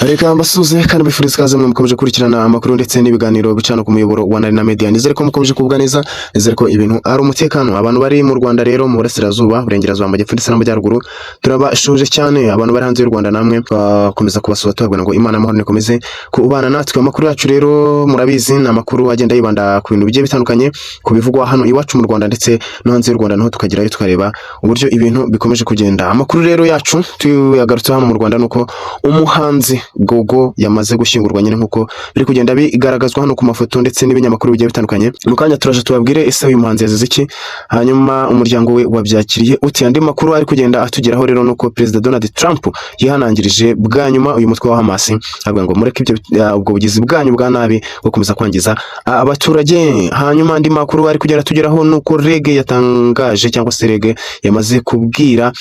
Reka mbasuze kandi bifuriza kaze mwe mukomeje kurikirana amakuru ndetse n'ibiganiro bicana ku muyoboro wa Narina Media. Nizere ko mukomeje kubwa neza, nizere ko ibintu ari umutekano. Abantu bari mu Rwanda rero mu burasirazuba, burengerazuba, mu gipfu ndetse n'amajyaruguru, turabashuje cyane. Abantu bari hanze y'u Rwanda namwe bakomeza kubasura tubabwira ngo Imana amahoro nikomeze kubana natwe. Amakuru yacu rero murabizi ni amakuru agenda yibanda ku bintu bigiye bitandukanye, ku bivugwa hano iwacu mu Rwanda ndetse no hanze y'u Rwanda, naho tukagerayo tukareba uburyo ibintu bikomeje kugenda. Amakuru rero yacu tuyagarutse hano mu Rwanda nuko umuhanzi Gogo yamaze gushyingurwa nyine nkuko biri kugenda bigaragazwa hano ku mafoto ndetse n'ibinyamakuru bigiye bitandukanye. Mu kanya turaje tubabwire ese uyu muhanzi yazize iki, hanyuma umuryango we wabyakiriye uti. Andi makuru ari kugenda atugeraho rero nuko Perezida Donald Trump yihanangirije bwa nyuma uyu mutwe wa Hamas, avuga ngo mureke ibyo ubwo bugizi bwanyu bwa nabi gukomeza kwangiza abaturage. Hanyuma andi makuru ari kugenda atugeraho nuko REG yatangaje cyangwa se REG yamaze kubwira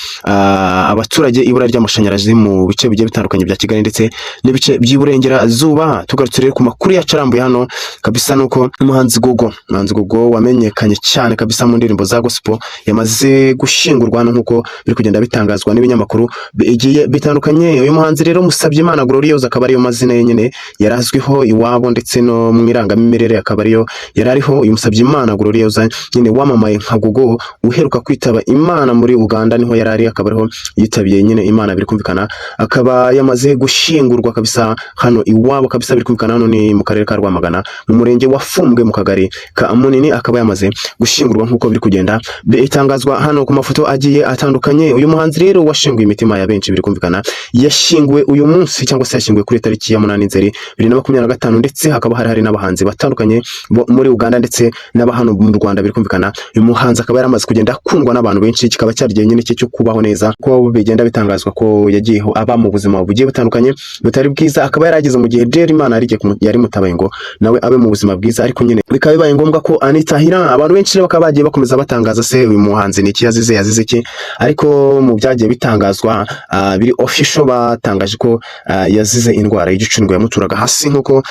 abaturage ibura ry'amashanyarazi mu bice bigiye bitandukanye bya Kigali ndetse n'ibice by'iburengerazuba. Tugarutse rero ku makuru yacarambuye hano kabisa nuko umuhanzi Gogo wamenyekanye cyane kabisa mu ndirimbo za gospel yamaze gushyingurwa hano nkuko biri kugenda bitangazwa n'ibinyamakuru bigiye bitandukanye. Uyu muhanzi rero Musabyimana Gloriose akaba ariyo mazina ye nyine yarazwiho iwabo ndetse no mu irangamimerere akaba ariyo yarariho. Uyu Musabyimana Gloriose nyine wamamaye nka Gogo uheruka kwitaba Imana muri Uganda, niho yarari akaba ariho yitabiye nyine Imana biri kumvikana, akaba yamaze gushyingurwa kabisa hano iwabo kabisa biri kumvikana. Hano ni mu karere ka Rwamagana mu murenge wa Fumbwe mu kagari ka Munini, akaba yamaze gushyingurwa nkuko biri kugenda bitangazwa hano ku mafoto agiye atandukanye. Uyu muhanzi rero washinguye imitima ya benshi biri kumvikana, yashinguwe uyu munsi cyangwa se yashinguwe kuri tariki ya 8 Nzeri 2025, ndetse hakaba hari n'abahanzi batandukanye muri Uganda ndetse n'abahano mu Rwanda biri kumvikana. Uyu muhanzi akaba yaramaze kugenda akundwa n'abantu benshi, kikaba cyarigiye nyine cyo kubaho neza ko bigenda bitangazwa ko yagiyeho aba mu buzima bugiye butandukanye butari bwiza, akaba yarageze mu gihe rero Imana yari mutabaye ngo nawe abe mu buzima bwiza, ariko nyine bikaba bibaye ngombwa ko anitahira. Abantu benshi rero bakaba bagiye bakomeza batangaza se uyu muhanzi ni iki yazize iki, ariko mu byagiye bitangazwa biri official batangaje ko yazize indwara y'igicuri ngo yamuturaga hasi nkuko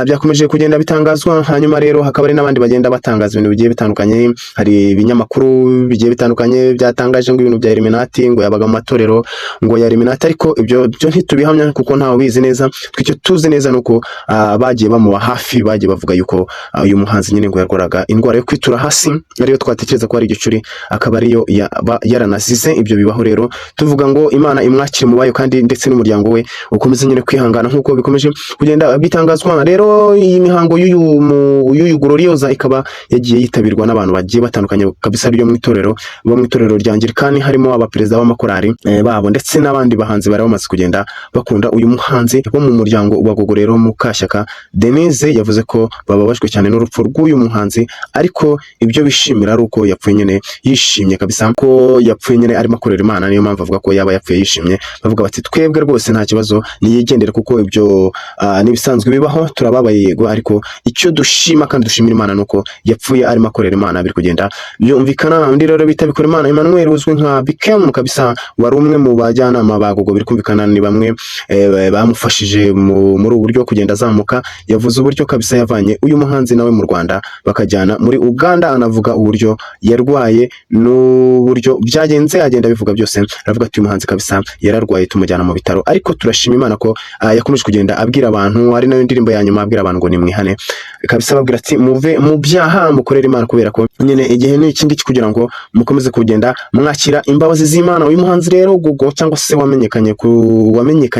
byakomeje kugenda bitangazwa. Hanyuma rero hakaba ari n'abandi bagenda batangaza ibintu bigiye bitandukanye. Hari ibinyamakuru bigiye bitandukanye byatangaje ngo ibintu bya Illuminati ngo yabaga mu matorero ngo ya Illuminati, ariko ibyo ntitubihamya kuko ntawe bizi neza. Twicyo tuzi neza nuko bagiye bamuba hafi, bagiye bavuga yuko uyu muhanzi nyine ngo yarwaraga indwara yo kwitura hasi, ariyo twatekereza ko ari igicuri, akaba ariyo yaranazize. Ibyo bibaho rero tuvuga ngo Imana imwakire mu bayo kandi ndetse n'umuryango we ukomeze nyine kwihangana nkuko bikomeje kugenda bitangazwa. Rero iyi mihango y'uyu Gloriose ikaba yagiye yitabirwa n'abantu bagiye batandukanye kabisa ryo mu itorero rya Anglikani, harimo abaperezida b'amakorari babo ndetse n'abandi bahanzi bari bamaze kugenda bakunda uyu muhanzi. Bo mu muryango wa Gogo rero Mukashyaka Denise yavuze ko bababajwe cyane n'urupfu rw'uyu muhanzi, ariko ibyo bishimira ari uko yapfuye nyine yishimye kabisa, ko yapfuye nyine arimo akorera Imana. Niyo mpamvu avuga ko yaba yapfuye yishimye, bavuga bati twebwe rwose nta kibazo niyigendera kuko ibyo nibisanzwe bibaho, turababaye yego, ariko icyo dushima kandi dushimira Imana nuko yapfuye arimo akorera Imana biri kugenda byumvikana. Undi rero bita Bikora Imana Emmanuel uzwi nka Bikem kabisa, wari umwe mu bajyanama ba Gogo biri kumvikana, ni bamwe bamufashije muri uburyo kugenda azamuka. Yavuze uburyo kabisa yavanye uyu muhanzi nawe mu Rwanda bakajyana muri Uganda, anavuga uburyo yarwaye n'uburyo byagenze, agenda bivuga byose. Aravuga ati uyu muhanzi kabisa yararwaye tumujyana mu bitaro, ariko turashima Imana ko yakomeje kugenda abwira abantu, ari nayo ndirimbo ya nyuma abwira abantu ngo nimwihane kabisa, babwira ati muve mu byaha mukorera Imana, kubera ko nyine igihe ni iki ngiki kugira ngo mukomeze kugenda mwakira imbabazi z'Imana. Uyu muhanzi rero Gogo cyangwa se wamenyekanye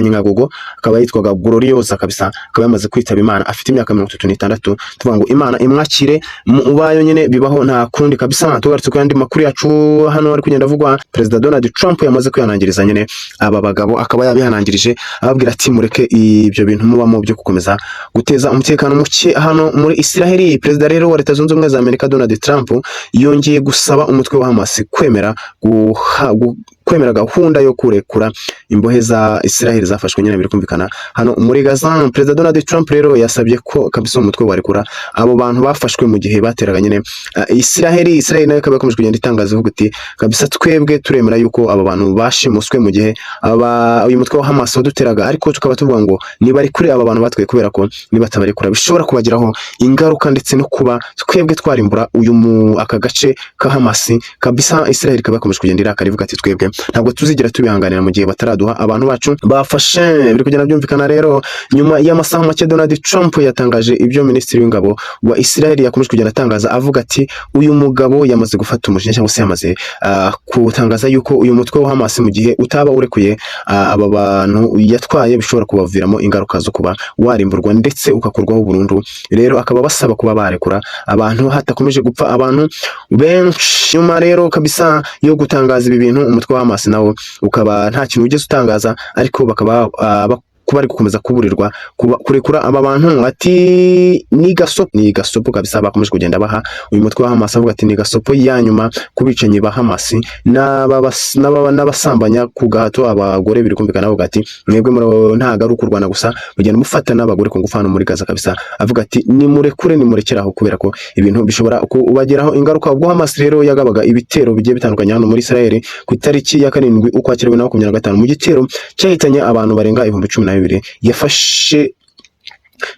nka Gogo akaba yitwaga Gloriose kabisa, akaba yamaze kwitaba Imana afite imyaka 36. Tuvuga ngo Imana imwakire mu bayo nyine bibaho nta kundi kabisa. Tugarutse ku yandi makuru yacu hano ari kugenda avugwa, Perezida Donald Trump yamaze kwihanangiriza nyine aba bagabo, akaba yabihanangirije ababwira ati mureke ibyo bintu mubamo byo gukomeza guteza umutekano muke hano muri Israel. Perezida rero wa Leta Zunze Ubumwe za Amerika Donald Trump yongeye gusaba umutwe wa Hamas kwemera gahunda yo kurekura imbohe za Israel zafashwe nyine biri kumvikana hano muri Gaza. Perezida Donald Trump rero yasabye ko kabisa umutwe warekura abo bantu bafashwe mu gihe bateraga nyine Israel nayo ikaba yakomeje kugenda itangaza ivuga iti kabisa twebwe turemera yuko aba bantu bashimuswe mu gihe uyu mutwe wa Hamas waduteraga, ariko tukaba tuvuga ngo nibari kuri aba bantu batwe, kubera ko nibatabarekura bishobora kubagiraho ingaruka ndetse no kuba twebwe twarimbura aka gace ka Hamas kabisa. Israel ikaba yakomeje kugenda irakara ivuga ati twebwe ntabwo tuzigera tubihanganira mu gihe bataraduha abantu bacu bafashe. Biri kugenda byumvikana rero nyuma y'amasaha make Donald Trump yatangaje ibyo Minisitiri w'ingabo wa Israel yakomeje kugenda atangaza avuga ati uyu mugabo yamaze gufata umujinya cyangwa se yamaze kutangaza yuko uyu mutwe wa Hamas mu gihe utaba urekuye aba bantu yatwaye bishobora kubaviramo ingaruka zo kuba warimburwa ndetse ukakurwaho burundu. Rero akaba basaba kuba barekura abantu hatakomeje gupfa abantu benshi. Nyuma rero kabisa yo gutangaza ibi bintu umutwe wa Hamas nawo ukaba nta kintu ugeze utangaza, ariko bakaba kuba ari gukomeza kuburirwa kurekura aba bantu. Ati ni gasopo kabisa bakomeje kugenda baha uyu mutwe wa Hamas, avuga ati ni gasopo ya nyuma kubicanyi ba Hamas n'abasambanya ku gahato abagore. Biri kumvikana avuga ati mwebwe ntago ari ukurwana gusa, mugenda mufata n'abagore ku ngufu hano muri Gaza kabisa. Avuga ati ni murekeraho kubera ko ibintu bishobora kubageraho ingaruka. Ubwo Hamas rero yagabaga ibitero bigiye bitandukanye hano muri Israel ku itariki ya 7 Ukwakira 2025 mu gitero cyahitanye abantu barenga 12,000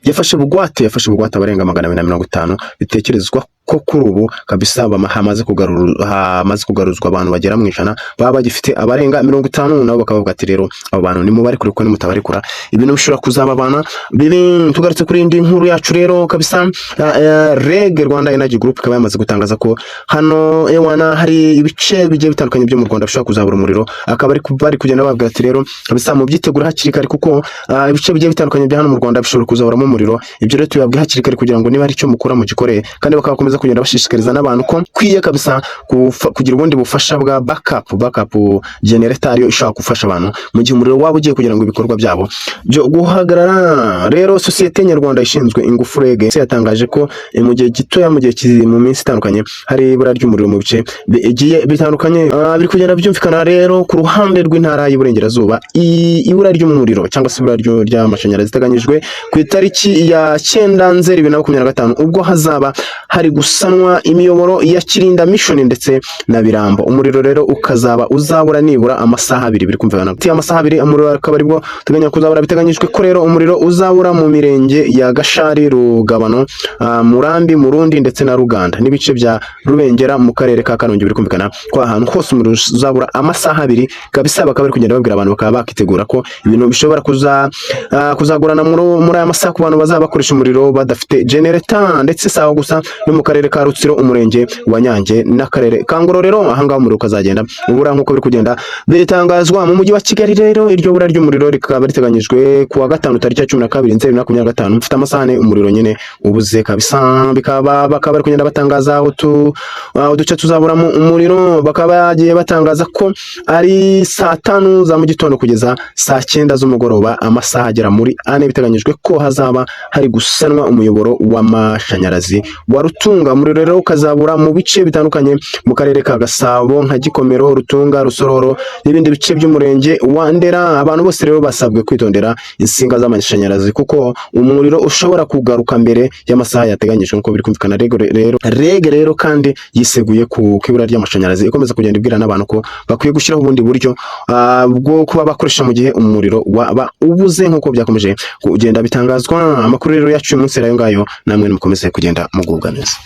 yafashe bugwate abarenga 250. Bitekerezwa ko kuri ubu kabisa hamaze kugaruzwa abantu bagera mu ijana, baba bagifite abarenga 50. nabo bakavuga ati rero abo bantu ni mubari kuri ko ni mutabarikura ibintu bishobora kuzababana bibi. Tugarutse kuri indi nkuru yacu rero kabisa, REG Rwanda Energy Group ikaba yamaze gutangaza ko hano ewana hari ibice bigiye bitandukanye byo mu Rwanda bishobora kuzabura umuriro. Akaba bari kugenda babwira ati rero kabisa mu byitegura hakiri kare, kuko ibice bigiye bitandukanye bya hano mu Rwanda bishobora kuzaburamo umuriro. Ibyo rero tubabwiye hakiri kare kugira ngo niba ari cyo mukura mu gikoreye, kandi bakakomeza kugenda bashishikariza n'abantu ko kwiye kabisa kugira ubundi bufasha bwa backup generator yo ishaka gufasha abantu mu gihe umuriro waba ugiye kugira ngo ibikorwa byabo byo guhagarara. Rero sosiyete nyarwanda ishinzwe ingufu REG yatangaje ko mu gihe gitoya mu minsi itandukanye hari ibura ry'umuriro mu bice bigiye bitandukanye. Biri kugenda byumvikana rero ku ruhande rw'intara y'Iburengerazuba ibura ry'umuriro cyangwa se ibura ry'amashanyarazi iteganyijwe ku itariki ya 9 Nzeri 2025 ubwo hazaba hari gusanwa imiyoboro ya Kirinda Mission ndetse na Birambo. Umuriro rero uzabura nibura amasaha 2. Biri kumvikana ati amasaha 2 umuriro akaba aribwo teganya kuzabura. Biteganyijwe ko rero umuriro uzabura mu mirenge ya Gashari, Rugabano, Murambi, Murundi ndetse na Ruganda n'ibice bya Rubengera mu karere ka Karongi. Biri kumvikana ko ahantu hose umuriro uzabura amasaha 2 kabisa. Bakaba bari kugenda babwira abantu bakaba bakitegura ko ibintu bishobora kuzagurana muri aya masaha ku bantu bazaba bakoresha umuriro badafite generator. Ndetse sawa gusa no mu karere ka Rutsiro, umurenge wa Nyange n'akarere ka Ngororero, ahangaha umuriro ukazagenda ubura nk'uko biri kugenda biritangazwa. Mu mujyi wa Kigali rero iryo bura ry'umuriro rikaba riteganyijwe ku wa 5 tariki ya 12 Nzeri 2025 mfite amasaha umuriro nyine ubuze kabisa. Bakaba bari kugenda batangaza uduce tuzaburamo umuriro. Bakaba bagiye batangaza ko ari saa 5 za mu gitondo kugeza saa 9 z'umugoroba, amasaha agera muri 4. Biteganyijwe ko hazaba hari gusanwa umuyoboro w'amashanyarazi wa Rutunga. Umuriro rero ukazabura mu bice bitandukanye mu karere ka Gasabo nka Gikomero, Rutunga, Rusororo n'ibindi bice by'umurenge wa Ndera. Abantu bose rero basabwe kwitondera insinga z'amashanyarazi kuko umuriro ushobora kugaruka mbere y'amasaha yateganyijwe nkuko biri kumvikana. REG rero kandi yiseguye ku ibura ry'amashanyarazi, ikomeza kugenda ibwira n'abantu ko bakwiye gushyiraho ubundi buryo bwo kuba bakoresha mu gihe umuriro waba ubuze nkuko byakomeje kugenda bitangazwa. Amakuru rero yacu uyu munsi rero ngayo namwe mukomeze kugenda mugubwa neza.